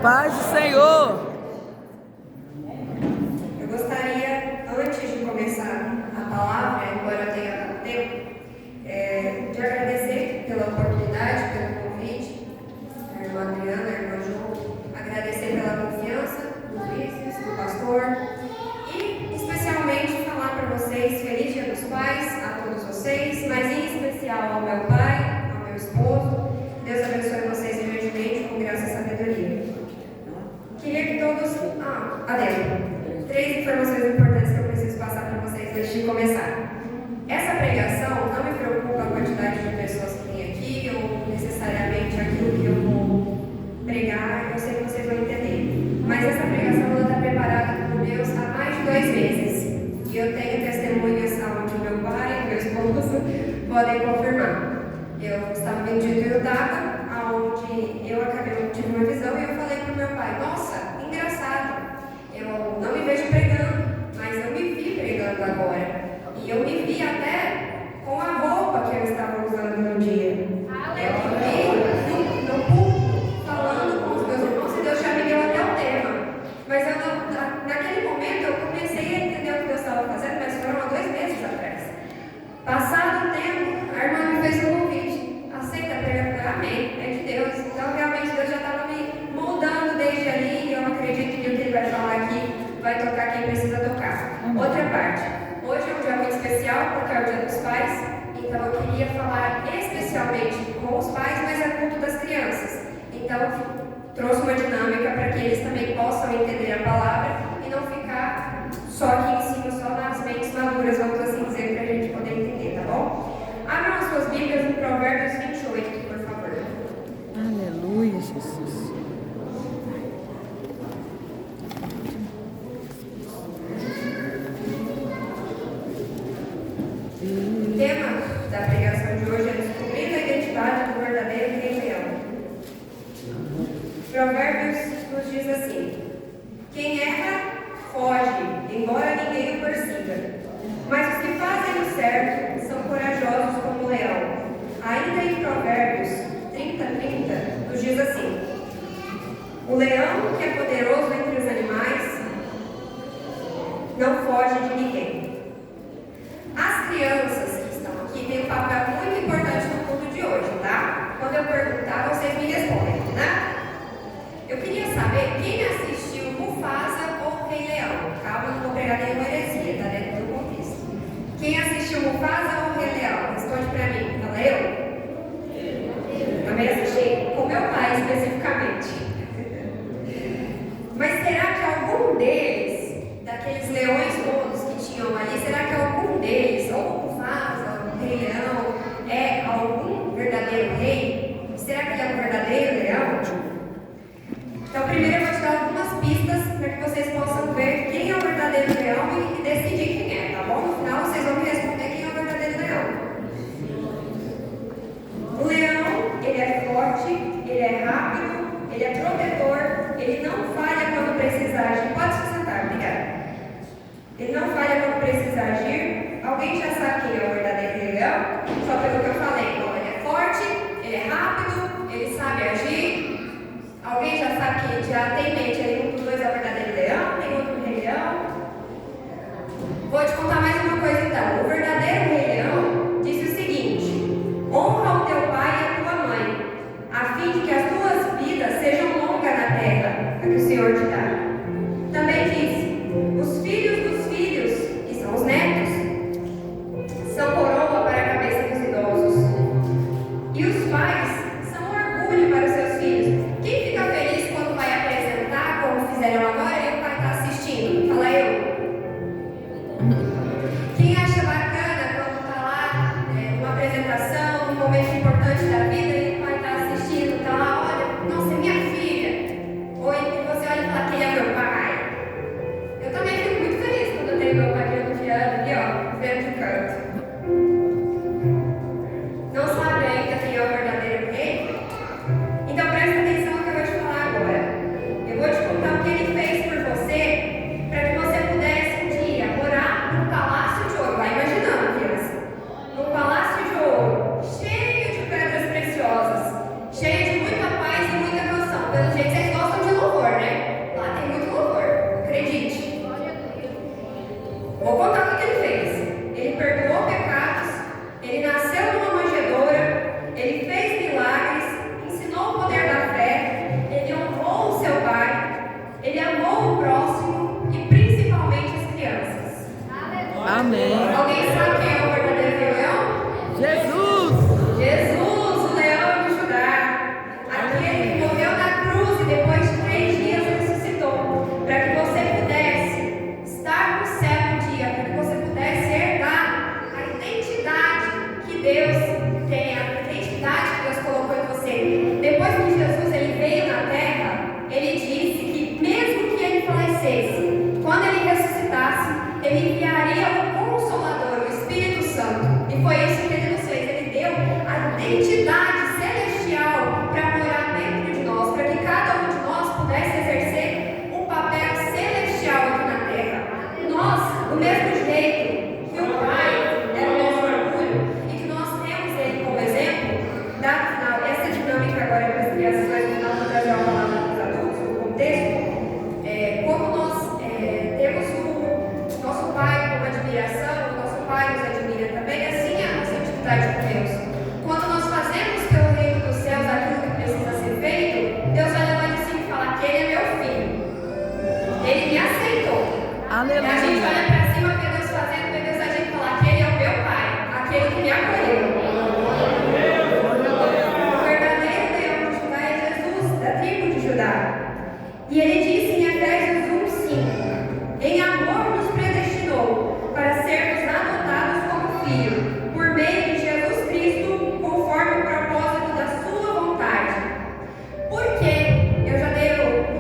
Paz do Senhor. Eu gostaria, antes de começar a palavra, embora eu tenha pouco tempo, de agradecer pela oportunidade, pelo convite, a irmã Adriana, a irmã João, agradecer pela confiança dos vices, do pastor, e especialmente falar para vocês Feliz Dia dos Pais, a todos vocês, mas em especial ao meu pai, ao meu esposo. Deus abençoe vocês grandemente com graça e sabedoria. Queria que todos... adendo. 3 informações importantes que eu preciso passar para vocês antes de começar. Essa pregação não me preocupa a quantidade de pessoas que tem aqui, ou necessariamente aquilo que eu vou pregar, eu sei que vocês vão entender. Mas essa pregação está preparada por Deus há mais de 2 meses. E eu tenho testemunhas onde meu pai e meu esposo podem confirmar. Eu estava vendido em Utah, onde eu tive uma visão e eu falei para o meu pai: nossa, engraçado, eu não me vejo pregando, mas eu me vi pregando agora. E eu me vi até com a roupa que eu estava usando no dia. Eu me vi no púlpito, falando com os meus irmãos, e Deus já me deu até o tema. Mas naquele momento eu comecei a entender o que Deus estava fazendo, mas foram há 2 meses atrás. Passado o tempo, a irmã me fez um convite: aceita pregar? Amém, é de Deus. Então realmente Deus já estava me moldando desde ali, e eu acredito que o que Ele vai falar aqui vai tocar quem precisa tocar. Outra parte, hoje é um dia muito especial porque é o Dia dos Pais, então eu queria falar especialmente com os pais, mas é culto das crianças. Então trouxe uma dinâmica para que eles também possam entender a palavra e não ficar só aqui em cima, só nas mentes maduras, vamos assim dizer, para a gente poder entender, tá bom? Abram as suas Bíblias em Provérbios 28, por favor. Aleluia, Jesus. O tema da pregação de hoje é descobrindo a identidade do verdadeiro rei leão. Provérbios nos diz assim: quem erra, foge, embora ninguém o persiga. Mas os que fazem o certo são corajosos como o leão. Ainda em Provérbios 30:30 nos diz assim: o leão que é poderoso entre os animais não foge de ninguém. As crianças que estão aqui têm um papel muito importante no culto de hoje, tá? Quando eu perguntar, vocês me respondem, né? Eu queria saber quem assistiu Mufasa ou Rei Leão. Calma, não vou pregar nenhuma heresia, tá dentro do contexto. Quem assistiu Mufasa ou Rei Leão? Responde pra mim. Fala eu? Também assisti, com meu pai especificamente. Mas será que algum deles, daqueles leões todos que tinham ali, será que algum deles, ou o Mufasa, ou o Rei Leão, é algum verdadeiro rei? Será que ele é um verdadeiro leão? Então, primeiro eu vou te dar algumas pistas para que vocês possam ver quem é o verdadeiro leão e decidir quem é, tá bom? No final, vocês vão me responder quem é o verdadeiro leão. O leão, ele é forte, ele é rápido, ele é protetor, ele não falha quando precisa agir. Pode se sentar, obrigada. Ele não falha quando precisa agir. Alguém já sabe quem é o verdadeiro leão? Só pelo que eu falei. Bom, ele é forte, ele é rápido, ele sabe agir. Alguém já sabe que já tem em mente aí um dos dois é o verdadeiro leão, tem outro rei leão? Vou te contar mais uma coisa então. O verdadeiro rei leão disse o seguinte: honra o teu pai e a tua mãe, a fim de que as tuas vidas sejam longas na terra, a que o Senhor te dá. Também disse: os filhos dos filhos, que são os netos, são coroa para a cabeça dos idosos. E os pais são orgulho para os seus filhos. Quem fica feliz quando vai apresentar, como fizeram agora, e o pai está assistindo? Fala eu. Quem acha bacana quando está lá uma apresentação, um momento importante da vida, e o pai está assistindo, está lá, olha, nossa, é minha filha. Ou e você olha e fala, quem é meu pai? Eu também fico muito feliz quando eu tenho meu pai no piano, aqui ó, vendo o canto. Não sabe ainda quem é o verdadeiro rei? Então presta atenção no que eu vou te falar agora. Eu vou te contar o que ele fez por você, para que você pudesse um dia morar num palácio de ouro. Vai imaginando, criança. Num palácio de ouro, cheio de pedras preciosas, cheio de muita paz e muita canção. Pelo jeito vocês gostam de louvor. E a gente olha para cima, vê Deus fazendo, vê Deus agindo e fala: aquele é o meu pai, aquele que me acolheu. O verdadeiro leão de Judá é Jesus, da tribo de Judá. E ele disse em Efésios 1:5: em amor nos predestinou para sermos adotados como filhos, por meio de Jesus Cristo, conforme o propósito da sua vontade. Por quê? Eu já dei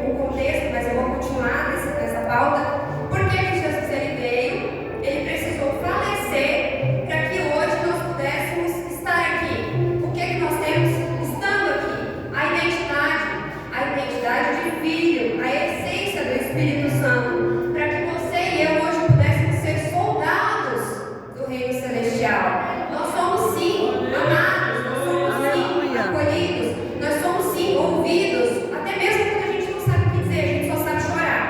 o contexto, mas eu vou continuar nessa pauta. Por que Jesus ele veio? Ele precisou falecer para que hoje nós pudéssemos estar aqui. O que nós temos estando aqui? A identidade de filho, a essência do Espírito Santo, para que você e eu hoje pudéssemos ser soldados do reino celestial. Nós somos sim amados, nós somos sim acolhidos, nós somos sim ouvidos, até mesmo quando a gente não sabe o que dizer, a gente só sabe chorar.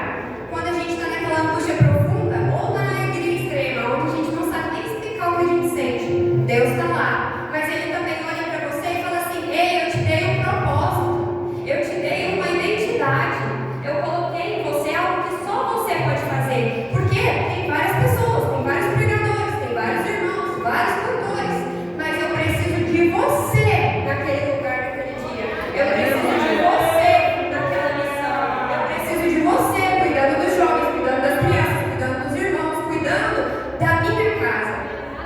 Quando a gente está naquela angústia profunda ou na alegria extrema, onde a gente não sabe nem explicar o que a gente sente, Deus está lá. Mas Ele também olha para você e fala assim: ei, eu te dei um propósito, eu te dei uma identidade, eu coloquei em você algo que só você pode fazer. Porque tem várias pessoas, tem vários pregadores, tem vários irmãos, vários cantores, mas eu preciso de você naquele lugar, naquele dia. Eu preciso de você naquela missão. Eu preciso de você cuidando dos jovens, cuidando das crianças, cuidando dos irmãos, cuidando da minha casa.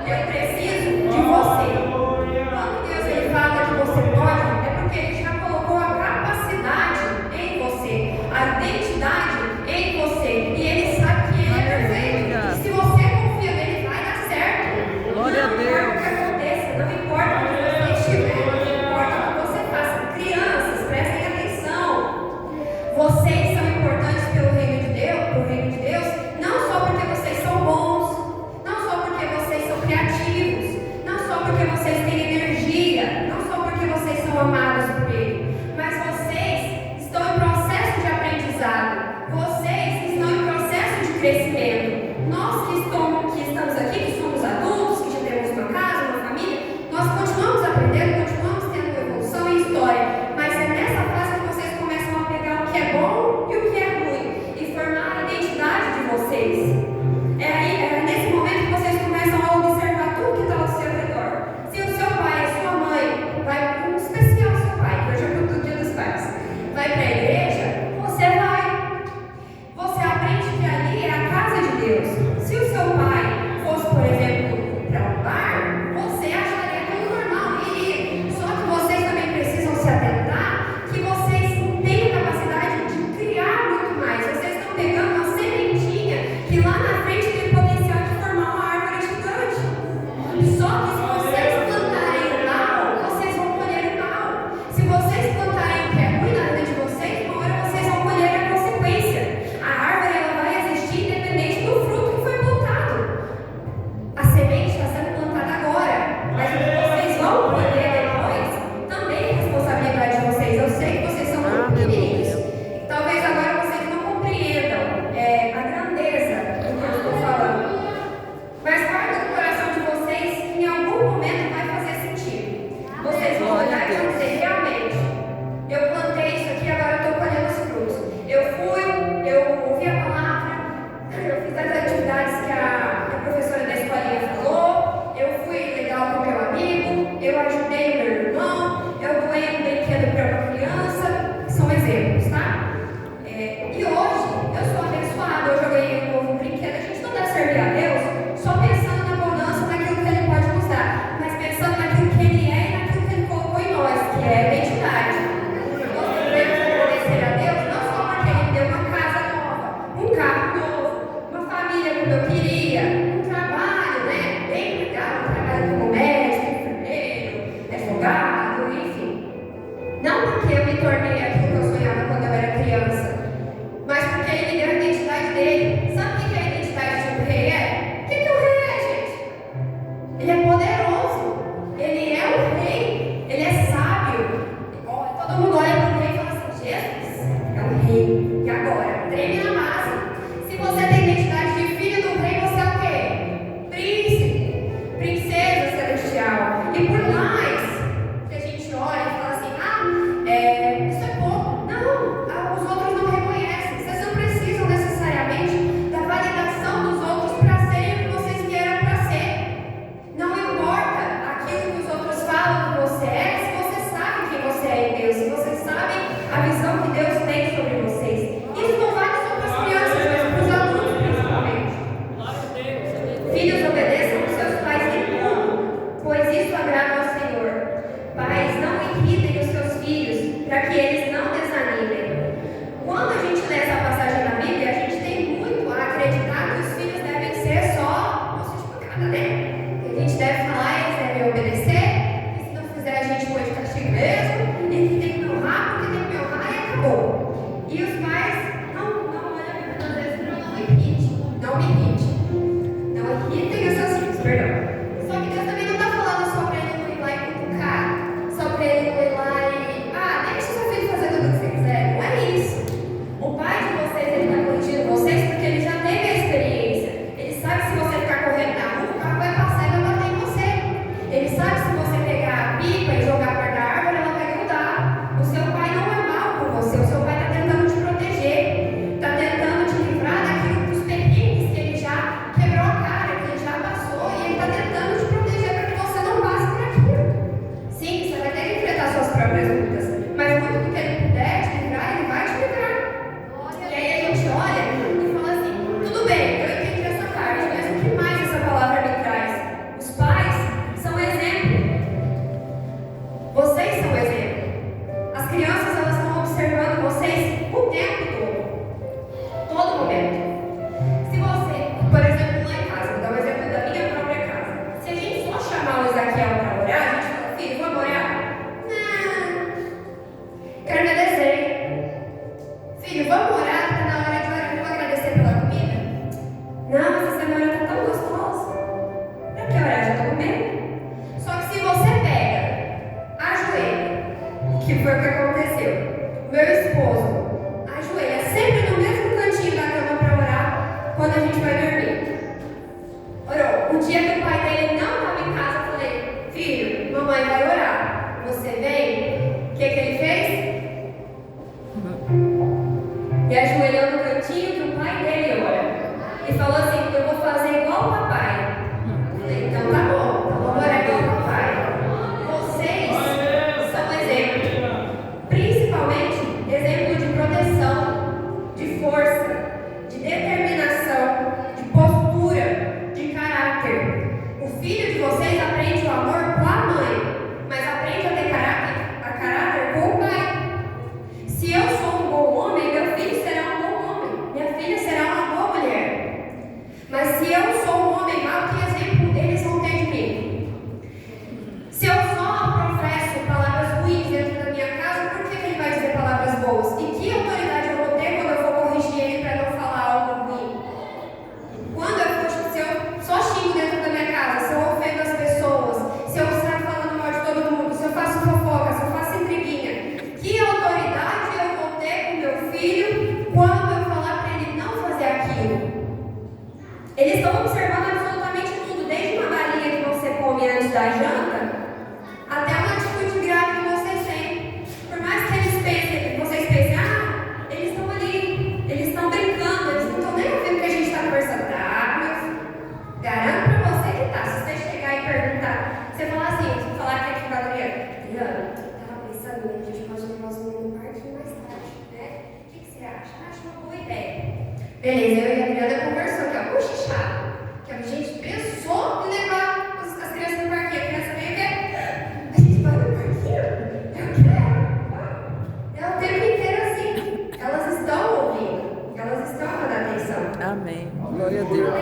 Eu preciso de você. Quando Deus ele fala que você pode, é porque Ele já colocou a capacidade em você, a identidade em você. E Ele sabe que Ele é perfeito. E se você confia nele, vai dar certo. Glória a Não importa o que aconteça, não importa onde você estiver, não importa o que você faça. Crianças, prestem atenção. Vocês são importantes pelo reino de Deus, não só porque vocês são bons, não só porque vocês são criativos, não só porque vocês têm energia, não só porque vocês são amados por Ele, mas vocês estão em processo de aprendizado, vocês estão em processo de crescimento. Nós que estamos aqui, que somos adultos, que já temos uma casa, uma família, nós continuamos aprendendo, continuamos tendo evolução e história, mas é nessa fase que vocês começam a pegar o que é bom e o que é ruim e formar a identidade de vocês. É nesse momento que vocês começam a observar tudo que está ao seu redor. Se o seu pai, a sua mãe, vai, em especial o seu pai, que hoje é o Dia dos Pais, vai para a igreja, você vai. Você aprende que ali é a casa de Deus. Se o seu pai fosse, por exemplo, para um bar, você acharia tudo normal e iria. Só que vocês também precisam se atentar que vocês têm a capacidade de criar muito mais. Vocês estão pegando uma sementinha que lá na frente tem potencial de formar uma árvore gigante. Só que se vocês plantarem o mal, vocês vão colher o mal. Se vocês plantarem o que é ruim na vida de vocês, uma hora vocês vão colher a consequência. A árvore ela vai existir independente do fruto que foi plantado. A semente está sendo plantada agora, mas o que vocês vão colher depois também é responsabilidade de vocês. Eu sei que vocês são muito pequenininhos. Talvez agora vocês não compreendam a grandeza do que eu estou falando. Mas guarda no coração de vocês que em algum momento vai fazer sentido. Vocês vão olhar e vão dizer: realmente, eu plantei isso aqui, agora eu estou colhendo os frutos. Eu ouvi a palavra, eu fiz as atividades que a professora da escolinha falou, eu fui legal com o meu amigo, eu ajudei o meu irmão, eu doei um brinquedo para uma criança. São exemplos, tá? E hoje eu sou abençoada, hoje eu ganhei um novo brinquedo. A gente não deve servir a Deus só pensando na bonança, naquilo que Ele pode nos dar, mas pensando naquilo que Ele é e naquilo que Ele colocou em nós, que é a identidade. Nós devemos agradecer a Deus não só porque Ele me deu uma casa nova, um carro novo, uma família como eu queria, um trabalho, né? Bem legal, um trabalho como médico, enfermeiro, advogado, enfim. Não porque eu me tornei aquilo que eu sonhava quando eu era acabou. E os pais não olham muitas vezes para não irrite. Não me irrite. Não irritem seus filhos, perdão. Só que Deus também não está falando só para ele não ir lá e cutucar, só para ele não ir lá e deixa seu filho fazer tudo o que você quiser. Não é isso. O pai de vocês, ele está corrigindo vocês porque ele já teve a experiência. Ele sabe que se você ficar correndo na rua, o carro vai passar e vai bater em você. Ele sabe que se você pegar a pipa e jogar perto da árvore, ela vai grudar. O seu pai não é mal com você. O seu pai está tentando te proteger. Está tentando te livrar daquilo dos perrengues que ele já quebrou a cara, que ele já passou. E ele está tentando te proteger para que você não passe por aquilo. Sim, você vai ter que enfrentar suas próprias lutas. Mas muito do que ele puder te livrar, ele vai te livrar. E aí a gente olha e fala assim, tudo bem, eu entendi essa parte, mas o que mais essa palavra me traz? Os pais são exemplo. Vocês são exemplo. As crianças, elas estão observando vocês o tempo todo. Todo momento. Se você, por exemplo, lá em casa, vou dar um exemplo da minha própria casa. Se a gente só chamar o Ezequiel para orar, a gente fala, filho, vamos orar? Não. Quero ver desenho. Filho, vamos orar? Está na hora de orar. Vamos agradecer pela comida? Não, mas essa cenoura está tão gostosa. Para que orar? Já estou comendo. Só que se você pega, ajoelha, que foi o que aconteceu. Meu esposo ajoelha sempre no mesmo cantinho da cama para orar quando a gente vai dormir. Orou. O dia que o pai dele não estava em casa, eu falei, filho, mamãe vai orar. Você vem? O que ele fez? E ajoelhou no cantinho que o pai dele ora. E falou assim, eu vou fazer igual o papai. Eu falei, então tá bom, então vamos orar igual o papai. Vocês são exemplo. Principalmente exemplo de proteção, de força, de determinação, de postura, de caráter. O filho de vocês aprende o amor com a mãe, mas aprende a ter caráter com o pai. Se eu sou um bom homem, meu filho será um bom homem. Minha filha será uma boa mulher. Mas se eu sou um homem mau, que exemplo eles vão ter de mim? Se eu só professo palavras ruins dentro da minha casa, por que ele vai dizer palavras boas? E que autoridade eu vou ter quando eu for corrigir ele para não falar algo ruim? Se eu só xingo dentro da minha casa, se eu ofendo as pessoas, se eu saio falando mal de todo mundo, se eu faço fofoca, se eu faço intriguinha, que autoridade eu vou ter com meu filho quando eu falar para ele não fazer aquilo? Eles estão observando absolutamente tudo, desde uma balinha que você come antes da janta, até uma atitude grave que vocês têm. Por mais que vocês pensem, eles estão ali, eles estão brincando, eles não estão nem ouvindo o que a gente está conversando. Mas garanto para você que tá. Se você chegar e perguntar, você falar assim, você falar que aqui para a Adriana, estava pensando, a gente pode levar os meninos no parque mais tarde, né? O que você acha? Acho uma boa ideia. Beleza, eu e a Adriana conversou aqui, cochichado. Que a gente pensou em levar as crianças no parquinho. A criança veio quer. A gente vai no parquinho? Eu quero. É o tempo inteiro assim. Elas estão ouvindo. Elas estão dando atenção. Amém. Glória a Deus.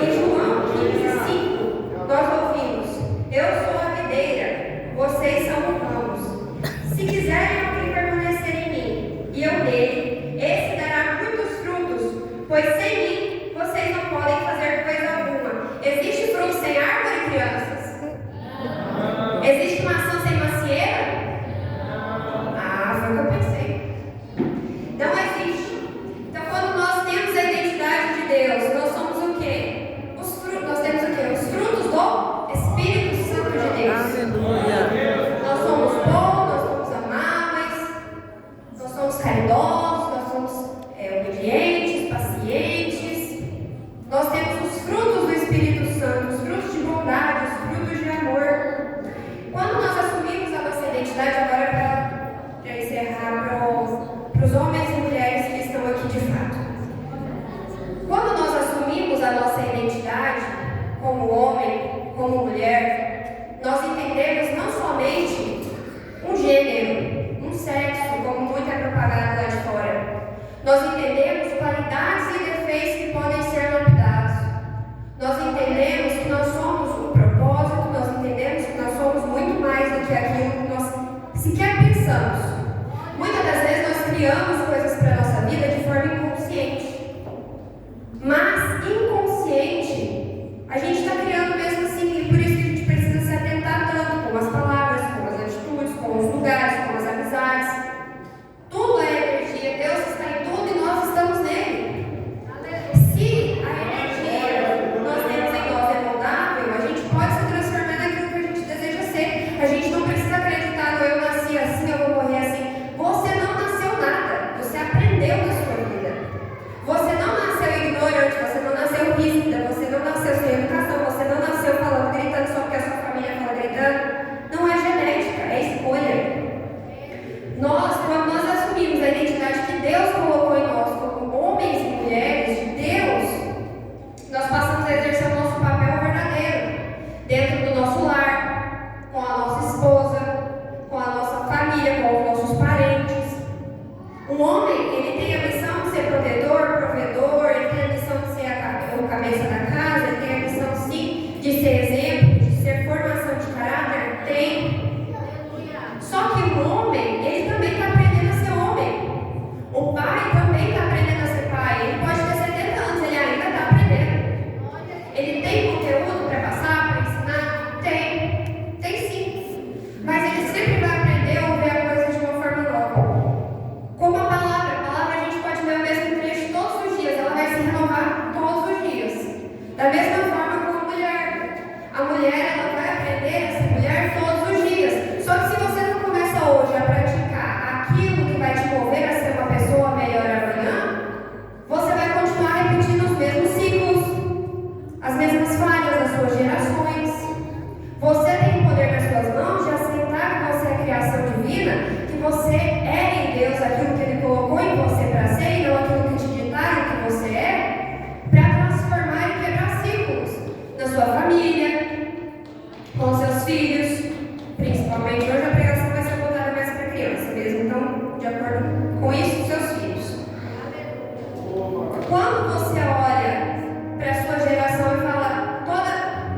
Em João 15:5, nós ouvimos: eu sou a videira, vocês são os ramos. Se quiserem alguém permanecer em mim e eu nele, esse dará muitos frutos, pois sem mim vocês não podem fazer coisa alguma. Existe fruto sem árvore, crianças? Existe maçã sem macieira? Foi o que eu pensei. Não existe. Então, quando nós temos a identidade de Deus, nós somos o quê? Nós temos o quê? Os frutos do Espírito Santo de Deus. Aleluia. Nós somos bons, nós somos amáveis, nós somos caridosos, nós somos obedientes, pacientes. Nós temos os frutos do Espírito Santo, os frutos de bondade, os frutos de amor. Quando nós assumimos a nossa identidade, agora para encerrar para os homens e mulheres que estão aqui de fato. Quando nós assumimos a nossa identidade como homem, como mulher, nós entendemos não somente um gênero, um sexo, como muito é propagado lá de fora. Nós entendemos qualidades e defeitos que podem ser lapidados. Nós entendemos que nós somos um propósito, nós entendemos que nós somos muito mais do que aquilo que nós sequer pensamos. Muitas Deus aquilo que Ele colocou em você para ser e não aquilo que te ditaram que você é, para transformar e quebrar ciclos na sua família, com seus filhos, principalmente hoje a pregação vai ser voltada mais para criança mesmo, então, de acordo com isso, seus filhos. Quando você olha para a sua geração e fala,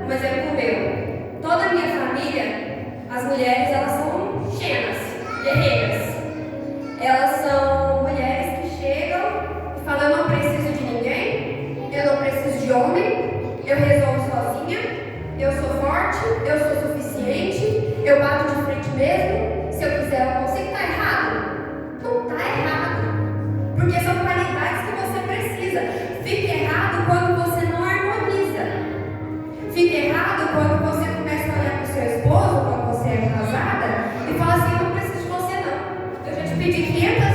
um exemplo meu, toda a minha família, as mulheres, elas são chenas, guerreiras. Elas são mulheres que chegam e falam, eu não preciso de ninguém, eu não preciso de homem, eu resolvo sozinha, eu sou forte, eu sou suficiente, eu bato de frente mesmo, se eu quiser eu consigo. Tá errado? Não tá errado, porque são qualidades que você precisa. Fica errado quando você não harmoniza. Fica errado quando você começa a olhar para o seu esposo, quando você é casada, e fala assim, eu não preciso de você não. Eu já te pedi 500